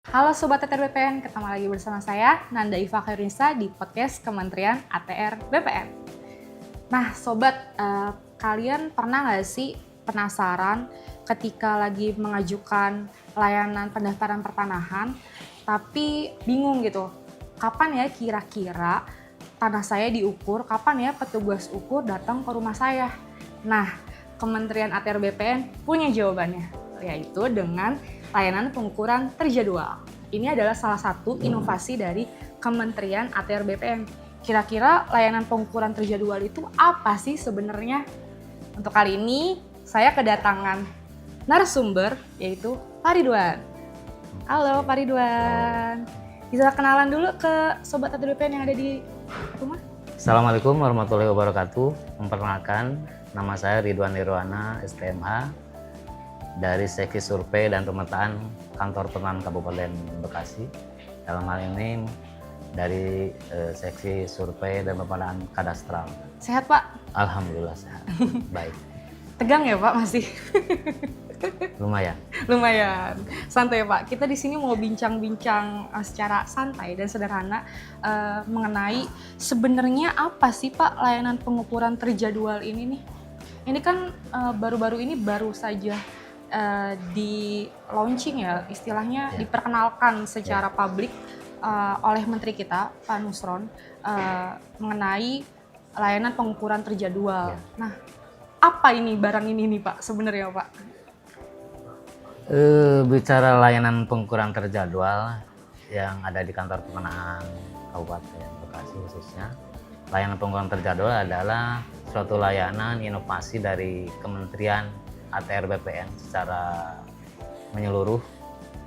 Halo Sobat ATR BPN, ketemu lagi bersama saya Nanda Iva Khairunisa di podcast Kementerian ATR BPN. Nah Sobat, kalian pernah nggak sih penasaran ketika lagi mengajukan layanan pendaftaran pertanahan, tapi bingung gitu, kapan ya kira-kira tanah saya diukur, kapan ya petugas ukur datang ke rumah saya? Nah, Kementerian ATR BPN punya jawabannya, yaitu dengan layanan pengukuran terjadwal. Ini adalah salah satu inovasi dari Kementerian ATR BPN. Kira-kira layanan pengukuran terjadwal itu apa sih sebenarnya? Untuk kali ini saya kedatangan narasumber yaitu Pak Ridwan. Halo Pak Ridwan. Bisa kenalan dulu ke Sobat ATR BPN yang ada di rumah? Assalamualaikum warahmatullahi wabarakatuh. Memperkenalkan, nama saya Ridwan Nirwana, STMH, dari Seksi Survei dan Pemetaan Kantor Pertanahan Kabupaten Bekasi. Dalam hal ini dari Seksi Survei dan Pemetaan Kadastral. Sehat Pak? Alhamdulillah sehat. Baik. Tegang ya Pak masih? Lumayan. Lumayan. Santai Pak. Kita di sini mau bincang-bincang secara santai dan sederhana mengenai sebenarnya apa sih Pak layanan pengukuran terjadwal ini nih? Ini kan baru-baru ini baru saja di launching ya, istilahnya diperkenalkan secara publik oleh Menteri kita, Pak Nusron, mengenai layanan pengukuran terjadwal. Nah, apa ini barang ini nih Pak sebenarnya Pak? Bicara layanan pengukuran terjadwal yang ada di Kantor Pemenangan Kabupaten Bekasi khususnya, layanan pengukuran terjadwal adalah suatu layanan inovasi dari Kementerian ATR BPN secara menyeluruh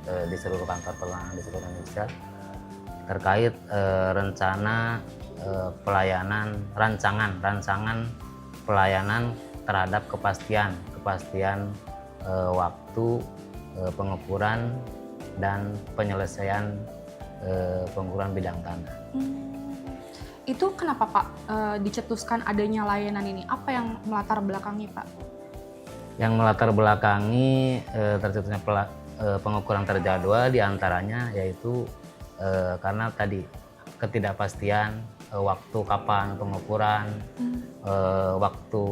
di seluruh kantor pemenangan di seluruh Indonesia terkait rencana pelayanan rancangan pelayanan terhadap kepastian waktu pengukuran dan penyelesaian pengukuran bidang tanah. Itu kenapa Pak dicetuskan adanya layanan ini? Apa yang melatar belakangnya Pak? Yang melatar belakangi tercetusnya pengukuran terjadwal diantaranya yaitu karena tadi ketidakpastian waktu kapan pengukuran, waktu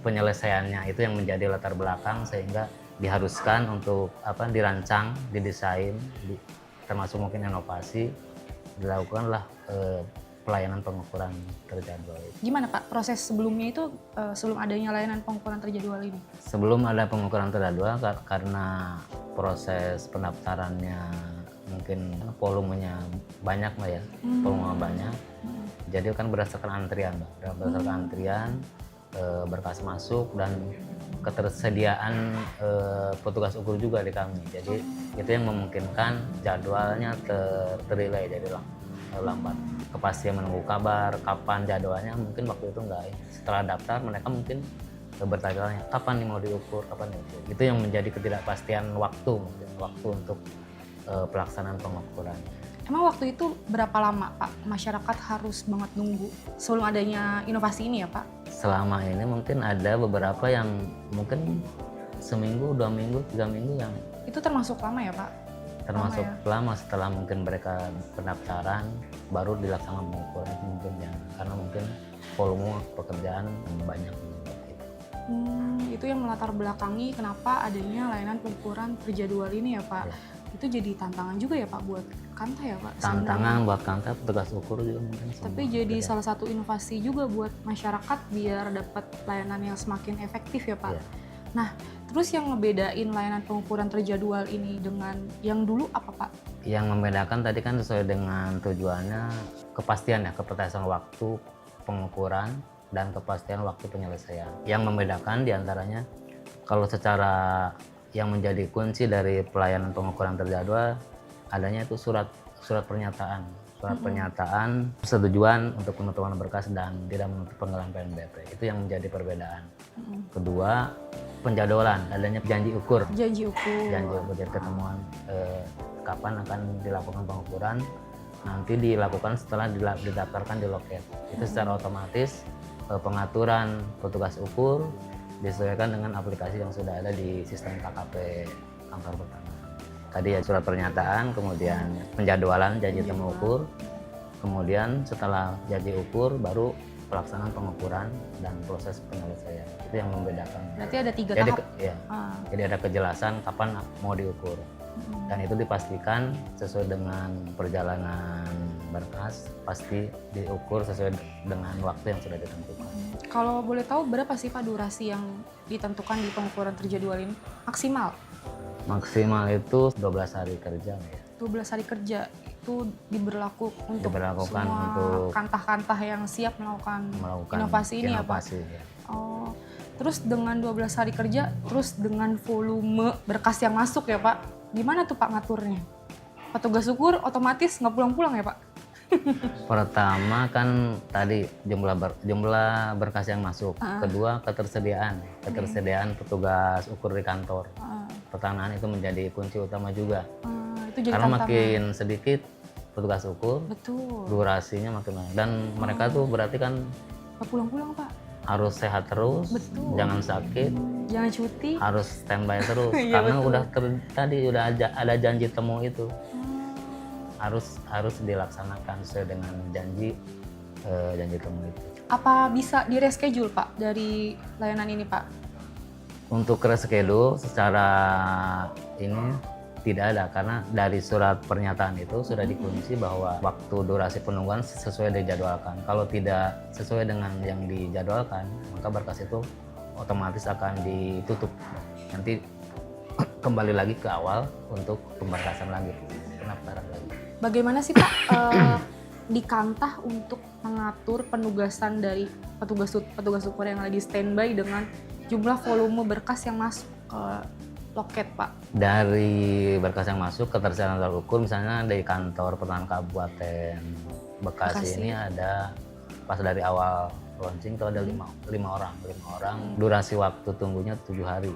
penyelesaiannya itu yang menjadi latar belakang sehingga diharuskan untuk dirancang, didesain, termasuk mungkin inovasi dilakukanlah pelayanan pengukuran terjadwal. Gimana Pak proses sebelumnya itu sebelum adanya layanan pengukuran terjadwal ini? Sebelum ada pengukuran terjadwal karena proses pendaftarannya mungkin volumenya banyak Mbak ya, volumenya banyak. Jadi kan berdasarkan antrian Mbak, berkas masuk dan ketersediaan petugas ukur juga di kami. Jadi itu yang memungkinkan jadwalnya terdelay jadi lambat. Kepastian menunggu kabar kapan jadwalnya mungkin waktu itu enggak. Setelah daftar mereka mungkin bertanya kapan nih mau diukur, kapan diukur. Itu yang menjadi ketidakpastian waktu untuk pelaksanaan pengukuran. Emang waktu itu berapa lama Pak masyarakat harus banget nunggu sebelum adanya inovasi ini ya Pak? Selama ini mungkin ada beberapa yang mungkin seminggu, 2 minggu, 3 minggu yang itu termasuk lama ya Pak? Termasuk lama setelah mungkin mereka pendaftaran baru dilaksanakan pengukuran itu mungkin ya karena mungkin volume pekerjaan banyak. Itu yang melatar belakangi kenapa adanya layanan pengukuran terjadwal ini ya Pak. Itu jadi tantangan juga ya Pak buat Kanta ya Pak? Tantangan buat Kanta, petugas ukur juga mungkin. Tapi jadi salah satu inovasi juga buat masyarakat biar dapat layanan yang semakin efektif ya Pak. Nah, terus yang ngebedain layanan pengukuran terjadwal ini dengan yang dulu apa Pak? Yang membedakan tadi kan sesuai dengan tujuannya kepastian waktu pengukuran dan kepastian waktu penyelesaian. Yang membedakan diantaranya kalau secara yang menjadi kunci dari pelayanan pengukuran terjadwal adanya itu surat pernyataan persetujuan untuk penutupan berkas dan tidak menutup penggalan PNBP. Itu yang menjadi perbedaan. Kedua, penjadwalan, adanya janji ukur. Janji ukur jadi ketemuan kapan akan dilakukan pengukuran. Nanti dilakukan setelah didaftarkan di loket. Itu secara otomatis pengaturan petugas ukur disesuaikan dengan aplikasi yang sudah ada di sistem KKP Kantor Pertanahan. Tadi ya surat pernyataan, kemudian penjadwalan janji temu ukur, kemudian setelah janji ukur baru pelaksanaan pengukuran dan proses penyelesaian. Itu yang membedakan. Berarti ada 3 Jadi, tahap. ya, jadi ada kejelasan kapan mau diukur. Dan itu dipastikan sesuai dengan perjalanan berkas, pasti diukur sesuai dengan waktu yang sudah ditentukan. Kalau boleh tahu berapa sih Pak durasi yang ditentukan di pengukuran terjadwal ini? Maksimal? Maksimal itu 12 hari kerja ya. 12 hari kerja itu untuk Diberlakukan semua untuk kantah-kantah yang siap melakukan inovasi ini ya Pak? Ya. Oh, terus dengan 12 hari kerja, terus dengan volume berkas yang masuk ya Pak, gimana tuh Pak ngaturnya? Petugas ukur otomatis nggak pulang-pulang ya Pak? Pertama kan tadi jumlah berkas yang masuk. Kedua ketersediaan petugas ukur di kantor. Pertahanan itu menjadi kunci utama juga. Itu jadi Karena tantangan. makin sedikit petugas ukur, Betul. durasinya makin banyak. Dan mereka tuh berarti kan Nggak pulang-pulang Pak? harus sehat terus, Betul. jangan sakit, Jangan cuti. harus standby terus. Iya, Karena betul. tadi udah ada janji temu itu. Harus dilaksanakan sesuai dengan janji temu itu. Apa bisa di-reschedule Pak dari layanan ini Pak? Untuk reschedule secara ini tidak ada, karena dari surat pernyataan itu sudah dikunci bahwa waktu durasi penungguan sesuai dijadwalkan. Kalau tidak sesuai dengan yang dijadwalkan, maka berkas itu otomatis akan ditutup. Nanti kembali lagi ke awal untuk pemberkasan lagi, pendaftaran lagi. Bagaimana sih Pak di kantah untuk mengatur penugasan dari petugas ukur yang lagi standby dengan jumlah volume berkas yang masuk ke loket Pak? Dari berkas yang masuk ketersediaan alat ukur, misalnya dari kantor pertahanan Kabupaten Bekasi ini ada pas dari awal launching itu ada lima orang. Durasi waktu tunggunya 7 hari.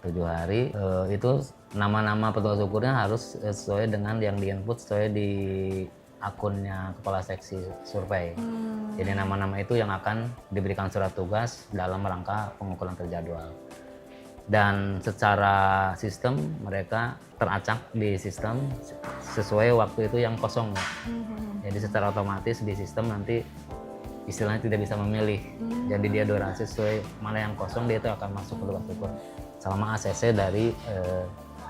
7 hari itu nama-nama petugas ukurnya harus sesuai dengan yang di-input sesuai di akunnya kepala seksi survei. Jadi nama-nama itu yang akan diberikan surat tugas dalam rangka pengukuran terjadwal. Dan secara sistem mereka teracak di sistem sesuai waktu itu yang kosong. Jadi secara otomatis di sistem nanti istilahnya tidak bisa memilih. Jadi dia durasi sesuai mana yang kosong, dia itu akan masuk petugas ukur selama ACC dari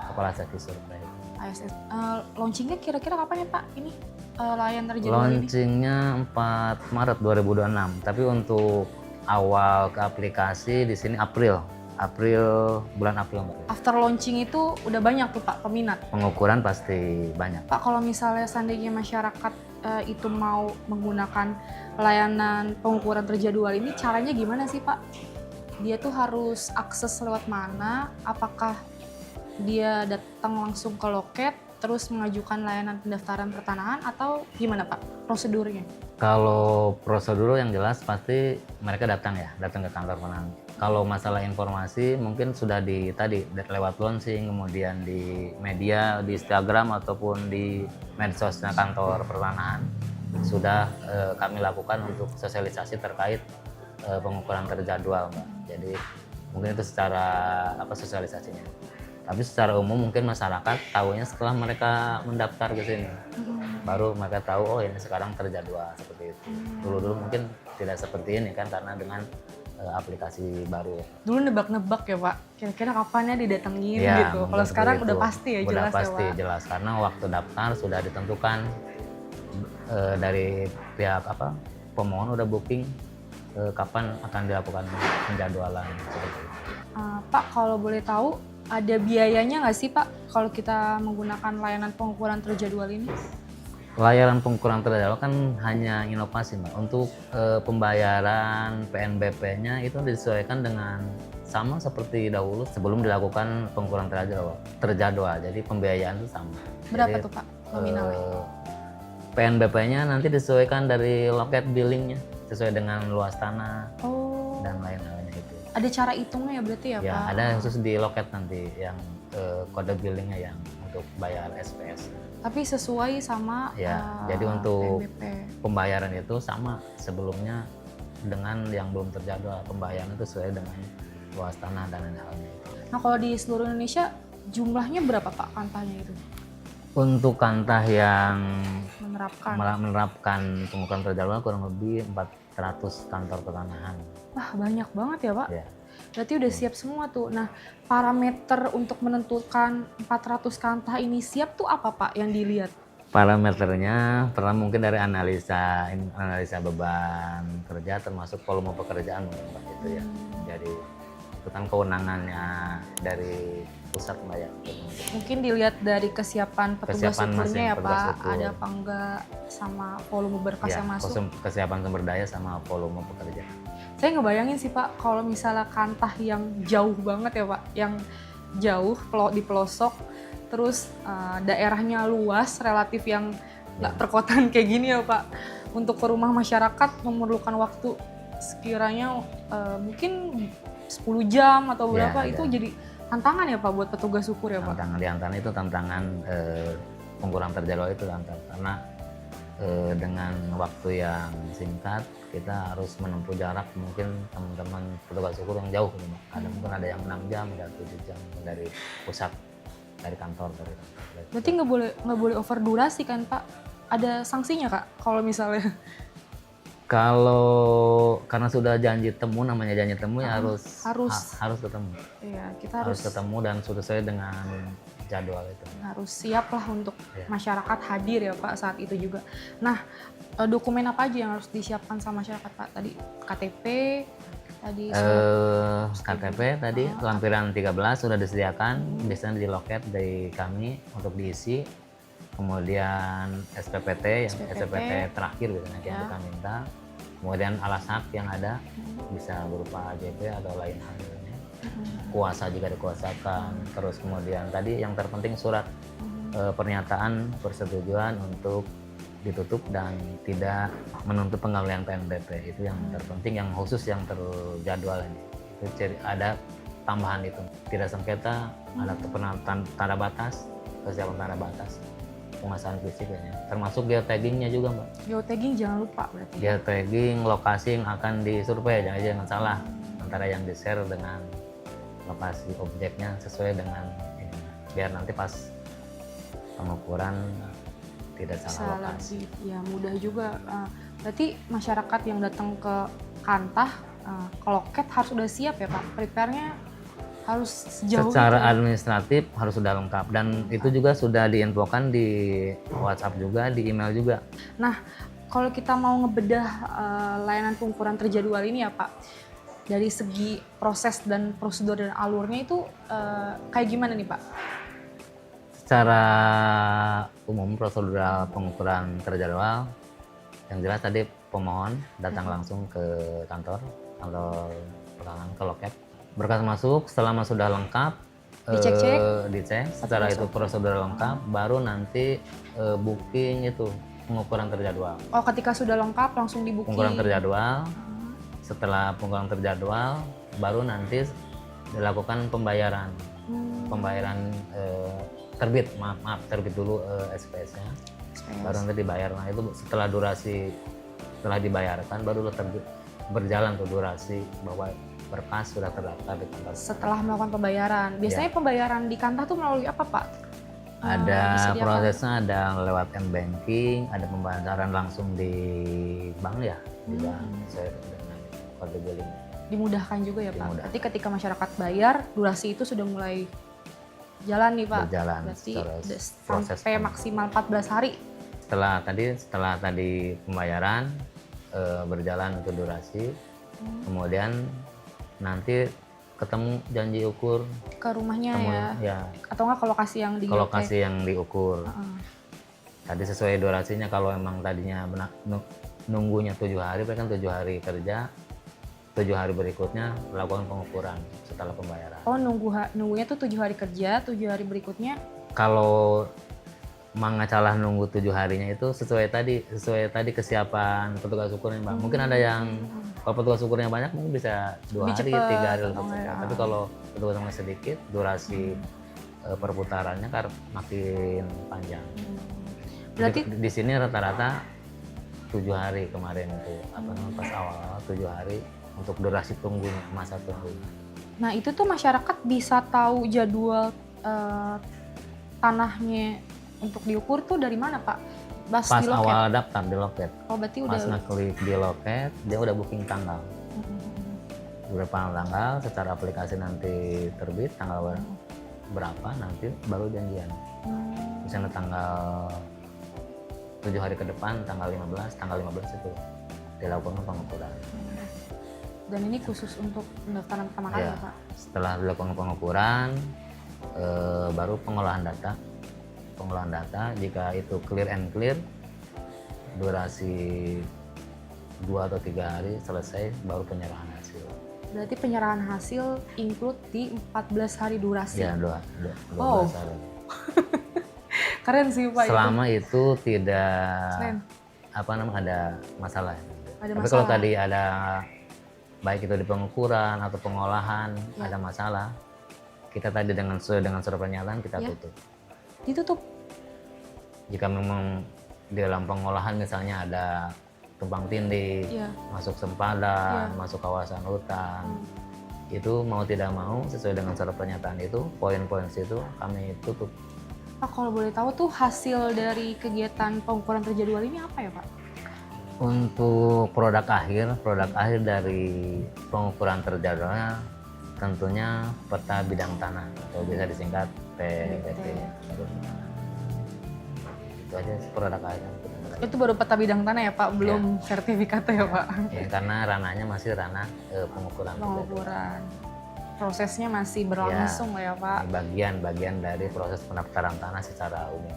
kepala seksi survei. Launchingnya kira-kira kapan ya Pak ini layan terjadwal ini? Launchingnya 4 Maret 2026, tapi untuk awal ke aplikasi di sini bulan April. After launching itu udah banyak tuh Pak peminat? Pengukuran pasti banyak. Pak, kalau misalnya seandainya masyarakat itu mau menggunakan layanan pengukuran terjadwal ini, caranya gimana sih Pak? Dia tuh harus akses lewat mana? Apakah dia datang langsung ke loket, terus mengajukan layanan pendaftaran pertanahan, atau gimana Pak prosedurnya? Kalau prosedur yang jelas pasti mereka datang ke kantor pertanahan. Kalau masalah informasi mungkin sudah tadi lewat launching, kemudian di media, di Instagram ataupun di medsosnya kantor pertanahan sudah kami lakukan untuk sosialisasi terkait pengukuran terjadwal, Mbak. Jadi mungkin itu secara sosialisasinya. Tapi secara umum mungkin masyarakat tahunya setelah mereka mendaftar ke sini. Baru mereka tahu, oh ini sekarang terjadwal seperti itu. Dulu mungkin tidak seperti ini kan, karena dengan aplikasi baru. Dulu nebak-nebak ya Pak, kira-kira kapannya didatengin Ya, gitu. Kalau sekarang itu. udah pasti ya, Udah jelas pasti, ya Pak? jelas. Karena waktu daftar sudah ditentukan dari pihak pemohon udah booking kapan akan dilakukan penjadwalan seperti itu. Pak, kalau boleh tahu ada biayanya nggak sih Pak kalau kita menggunakan layanan pengukuran terjadwal ini? Layanan pengukuran terjadwal kan hanya inovasi, Mbak. Untuk pembayaran PNBP-nya itu disesuaikan dengan sama seperti dahulu sebelum dilakukan pengukuran terjadwal. Jadi pembiayaan itu sama. Berapa Jadi, tuh Pak nominalnya? PNBP-nya nanti disesuaikan dari loket billingnya sesuai dengan luas tanah dan lain-lainnya itu. Ada cara hitungnya ya berarti ya Ya, Pak? ada khusus di loket nanti yang kode billingnya yang untuk bayar SPS. Tapi sesuai sama Jadi untuk PNBP. pembayaran itu sama sebelumnya dengan yang belum terjadwal. Pembayaran itu sesuai dengan luas tanah dan lain-lainnya. Nah kalau di seluruh Indonesia Jumlahnya berapa Pak kantahnya itu? Untuk kantah yang Menerapkan. pengukuran terjadwal kurang lebih 400 kantor pertanahan. Wah banyak banget ya Pak. Ya. Berarti udah siap semua tuh. Nah parameter untuk menentukan 400 kantah ini siap tuh apa Pak yang dilihat? Parameternya pernah mungkin dari analisa beban kerja termasuk volume pekerjaan mungkin Pak, gitu ya. Jadi itu kan kewenangannya dari pusat Mbak ya. Mungkin dilihat dari kesiapan petugas Kesiapan ukurnya ya petugas Pak, ukur. ada apa enggak sama volume berkas Ya, yang masuk. kesiapan sumber daya sama volume pekerjaan. Saya ngebayangin sih Pak, kalau misalnya kantah yang jauh banget ya Pak, yang jauh di pelosok, terus daerahnya luas, relatif yang nggak perkotaan kayak gini ya Pak, untuk ke rumah masyarakat memerlukan waktu sekiranya mungkin 10 jam atau berapa, Ya, itu ada. jadi tantangan ya Pak buat petugas ukur ya Pak? Tantangan di antara itu tantangan pengukuran terjadwal itu karena dengan waktu yang singkat kita harus menempuh jarak mungkin teman-teman petugas ukur yang jauh gitu, Mbak. Ada mungkin ada yang 6 jam, ada 7 jam dari pusat, dari kantor. Berarti nggak boleh over durasi kan Pak? Ada sanksinya Kak kalau misalnya? Kalau karena sudah janji temu, namanya janji temu ya harus ketemu. Iya, kita Harus harus ketemu dan sudah sesuai dengan jadwal itu. siap lah untuk masyarakat hadir ya Pak saat itu juga. Nah, dokumen apa aja yang harus disiapkan sama masyarakat Pak? Tadi KTP, tadi KTP tadi lampiran 13 sudah disediakan, biasanya di loket dari kami untuk diisi. Kemudian SPPT terakhir biasanya yang kita minta. Kemudian alas hak yang ada bisa berupa AJP atau lain halnya. Kuasa jika dikuasakan. Terus kemudian tadi yang terpenting surat pernyataan persetujuan untuk ditutup dan tidak menuntut pengembalian PNBP. Itu yang terpenting, yang khusus yang terjadwal ini. Itu ada tambahan itu. Tidak sengketa, ada tanda batas, kesiapan tanda batas, penguasaan fisiknya, termasuk geotaggingnya juga Mbak. Geotagging jangan lupa berarti. Geotagging lokasi yang akan disurvei, jangan salah antara yang di-share dengan lokasi objeknya sesuai dengan ini, biar nanti pas pengukuran tidak salah lokasi. Ya mudah juga. Berarti masyarakat yang datang ke kantah, ke loket harus udah siap ya Pak? Prepare-nya harus sejauh Secara itu. administratif harus sudah lengkap dan itu juga sudah diinfokan di WhatsApp juga, di email juga. Nah, kalau kita mau ngebedah layanan pengukuran terjadwal ini ya Pak, dari segi proses dan prosedur dan alurnya itu kayak gimana nih Pak? Secara umum prosedural pengukuran terjadwal yang jelas tadi pemohon datang langsung ke kantor pertanahan, ke loket. Berkas masuk, selama sudah lengkap dicek, setelah itu prosedur lengkap, baru nanti booking itu pengukuran terjadwal. Oh, ketika sudah lengkap langsung di booking. Pengukuran terjadwal, setelah pengukuran terjadwal, baru nanti dilakukan pembayaran. Pembayaran terbit dulu SPS-nya, baru nanti dibayar. Nah itu setelah dibayarkan, baru berjalan tuh durasi bahwa berkas sudah terdaftar di kantor. Setelah melakukan pembayaran, biasanya pembayaran di kantor tuh melalui apa Pak? Ada prosesnya, ada lewat m-banking, ada pembayaran langsung di bank ya, di bank saya dengan kode billing. Dimudahkan juga ya Pak. Berarti ketika masyarakat bayar, durasi itu sudah mulai jalan nih Pak. Berjalan. Berarti proses sampai maksimal 14 hari. Setelah tadi pembayaran berjalan untuk durasi, kemudian nanti ketemu janji ukur ke rumahnya ya. Atau enggak ke lokasi yang ke lokasi yang diukur. Tadi sesuai durasinya, kalau emang tadinya nunggunya 7 hari, berarti kan 7 hari kerja, 7 hari berikutnya melakukan pengukuran setelah pembayaran. Oh, nunggunya tuh 7 hari kerja, 7 hari berikutnya. Kalau mengacalah nunggu 7 harinya itu sesuai tadi kesiapan petugas ukurnya Mbak. Mungkin ada yang kalau petugas ukurnya banyak mungkin bisa 2 hari, 3 hari lebih cepat. Tapi kalau petugasnya sedikit, durasi perputarannya kan makin panjang. Berarti di sini rata-rata 7 hari kemarin itu pas awal 7 hari untuk durasi tunggunya, masa tunggunya. Nah itu tuh masyarakat bisa tahu jadwal eh, tanahnya untuk diukur tuh dari mana Pak? Pas Pas di loket? awal daftar di loket, Oh berarti udah. pas ngeklik di loket, dia udah booking tanggal. Beberapa tanggal, secara aplikasi nanti terbit, tanggal berapa nanti baru janjian. Misalnya tanggal 7 hari ke depan, tanggal 15 itu dilakukan pengukuran. Dan ini khusus untuk pendaftaran pertama kali Ya, ya Pak? setelah dilakukan pengukuran, baru pengolahan data. Pengolahan data, jika itu clear and clear, durasi 2 atau 3 hari selesai, baru penyerahan hasil. Berarti penyerahan hasil include di 14 hari durasi? Ya, 12 Wow. hari. Keren sih Pak. Selama itu tidak Keren. ada masalah. Ada Tapi masalah. kalau tadi ada, baik itu di pengukuran atau pengolahan, Ya. ada masalah, kita tadi sesuai dengan surat pernyataan kita Ya. tutup. Ditutup? Jika memang di dalam pengolahan misalnya ada tumpang tindih, Iya. masuk sempadan, Iya. masuk kawasan hutan, itu mau tidak mau sesuai dengan surat pernyataan itu, poin-poin situ kami tutup. Pak kalau boleh tahu tuh hasil dari kegiatan pengukuran terjadwal ini apa ya Pak? Untuk produk akhir dari pengukuran terjadwalnya tentunya peta bidang tanah atau bisa disingkat PBT. Itu aja produk akhir. Itu baru peta bidang tanah ya Pak, belum sertifikatnya ya Pak? Ya, karena ranahnya masih ranah pengukuran. Pengukuran. Prosesnya masih berlangsung lah ya Pak? Bagian dari proses pendaftaran tanah secara umum.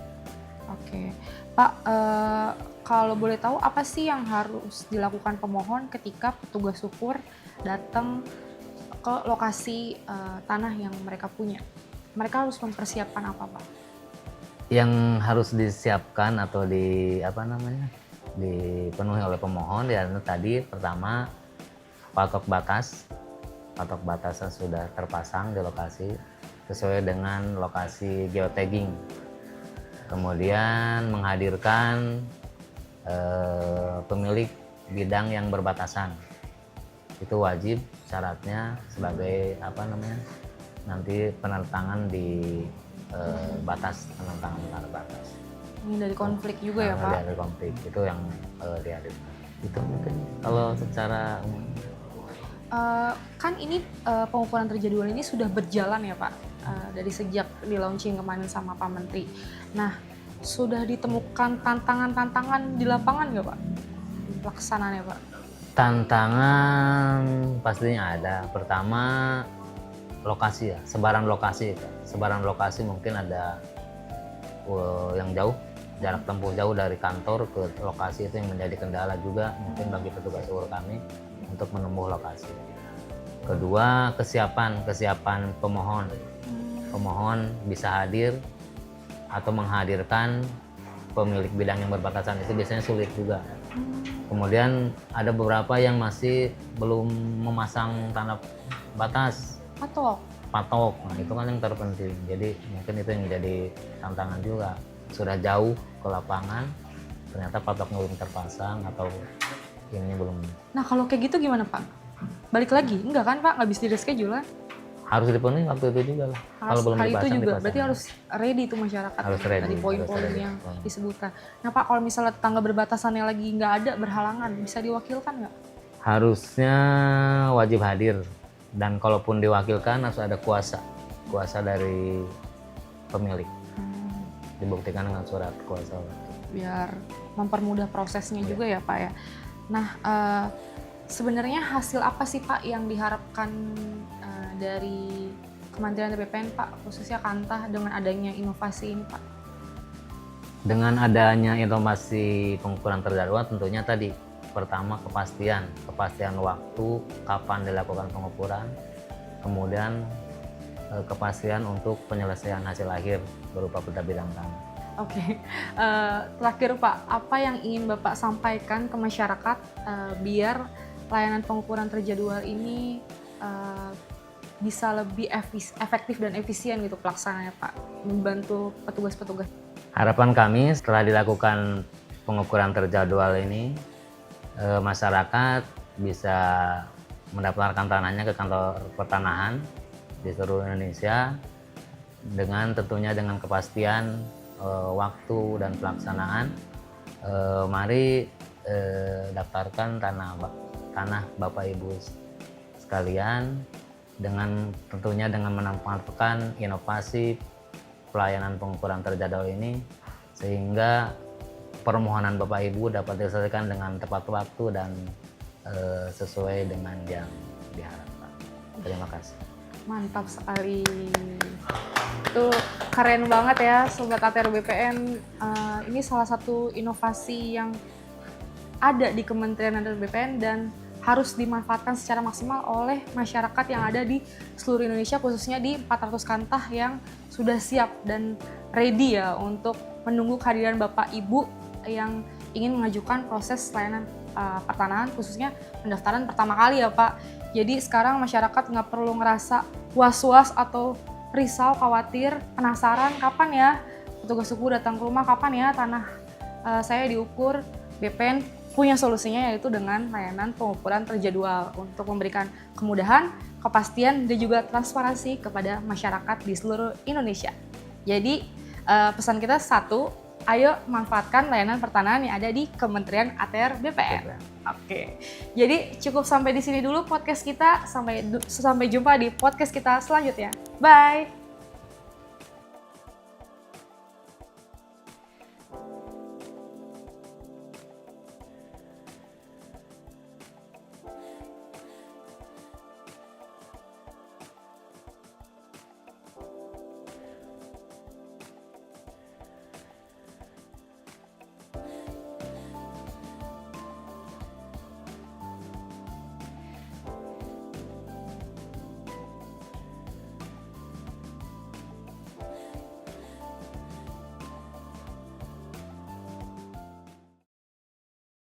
Oke, Pak, kalau boleh tahu apa sih yang harus dilakukan pemohon ketika petugas ukur datang ke lokasi tanah yang mereka punya? Mereka harus mempersiapkan apa Pak? Yang harus disiapkan atau dipenuhi oleh pemohon ya tadi pertama patok batasnya sudah terpasang di lokasi sesuai dengan lokasi geotagging. Kemudian menghadirkan pemilik bidang yang berbatasan. Itu wajib syaratnya sebagai nanti penentangan di penentangan batas. Ini dari konflik juga ya Pak? Dari konflik itu yang dihadirkan. Itu mungkin kalau secara umum. Kan ini pengukuran terjadwal ini sudah berjalan ya Pak, dari sejak di launching kemarin sama Pak Menteri. Nah, sudah ditemukan tantangan-tantangan di lapangan nggak Pak? Pelaksanaannya Pak? Tantangan pastinya ada. Pertama lokasi ya, sebaran lokasi. Sebaran lokasi mungkin ada yang jauh, jarak tempuh jauh dari kantor ke lokasi itu yang menjadi kendala juga mungkin bagi petugas ukur kami untuk menempuh lokasi. Kedua, kesiapan pemohon. Pemohon bisa hadir atau menghadirkan pemilik bidang yang berbatasan itu biasanya sulit juga. Kemudian ada beberapa yang masih belum memasang tanda batas. Patok. Nah, itu kan yang terpenting. Jadi mungkin itu yang menjadi tantangan juga. Sudah jauh ke lapangan, ternyata patoknya belum terpasang atau ini belum. Nah kalau kayak gitu gimana Pak? Balik lagi? Enggak kan Pak? Nggak bisa di reschedule kan? Harus dipenuhi waktu itu juga lah. Kalau belum Hari itu dipasang, juga, berarti harus ready itu masyarakat. Harus ready, Dari poin-poin harus ready. yang disebutkan. Nah Pak, kalau misalnya tetangga berbatasannya lagi nggak ada, berhalangan, bisa diwakilkan nggak? Harusnya wajib hadir. Dan kalaupun diwakilkan harus ada kuasa dari pemilik. Dibuktikan dengan surat kuasa. Biar mempermudah prosesnya juga ya Pak ya. Nah, sebenarnya hasil apa sih Pak yang diharapkan dari Kementerian BPN Pak, khususnya Kantah dengan adanya inovasi ini Pak? Dengan adanya inovasi pengukuran terjadwal tentunya tadi pertama kepastian waktu kapan dilakukan pengukuran, kemudian kepastian untuk penyelesaian hasil akhir berupa peta bidang tanah. Oke, terakhir Pak, apa yang ingin Bapak sampaikan ke masyarakat biar layanan pengukuran terjadwal ini bisa lebih efektif dan efisien gitu pelaksanaannya Pak, membantu petugas-petugas? Harapan kami setelah dilakukan pengukuran terjadwal ini, masyarakat bisa mendaftarkan tanahnya ke kantor pertanahan di seluruh Indonesia dengan tentunya dengan kepastian waktu dan pelaksanaan. Mari daftarkan tanah Bapak Ibu sekalian, dengan tentunya dengan memanfaatkan inovasi pelayanan pengukuran terjadwal ini, sehingga permohonan Bapak Ibu dapat diselesaikan dengan tepat waktu dan sesuai dengan yang diharapkan. Terima kasih. Mantap sekali. Itu keren banget ya Sobat ATR BPN. Ini salah satu inovasi yang ada di Kementerian ATR BPN dan harus dimanfaatkan secara maksimal oleh masyarakat yang ada di seluruh Indonesia, khususnya di 400 kantah yang sudah siap dan ready ya untuk menunggu kehadiran Bapak Ibu yang ingin mengajukan proses layanan pertanahan, khususnya pendaftaran pertama kali ya Pak. Jadi sekarang masyarakat nggak perlu ngerasa was-was atau risau, khawatir, penasaran kapan ya petugas suku datang ke rumah, kapan ya tanah saya diukur. BPN punya solusinya, yaitu dengan layanan pengukuran terjadwal untuk memberikan kemudahan, kepastian, dan juga transparansi kepada masyarakat di seluruh Indonesia. Jadi pesan kita satu, ayo manfaatkan layanan pertanahan yang ada di Kementerian ATR BPN. Oke, jadi cukup sampai di sini dulu podcast kita. Sampai jumpa di podcast kita selanjutnya. Bye!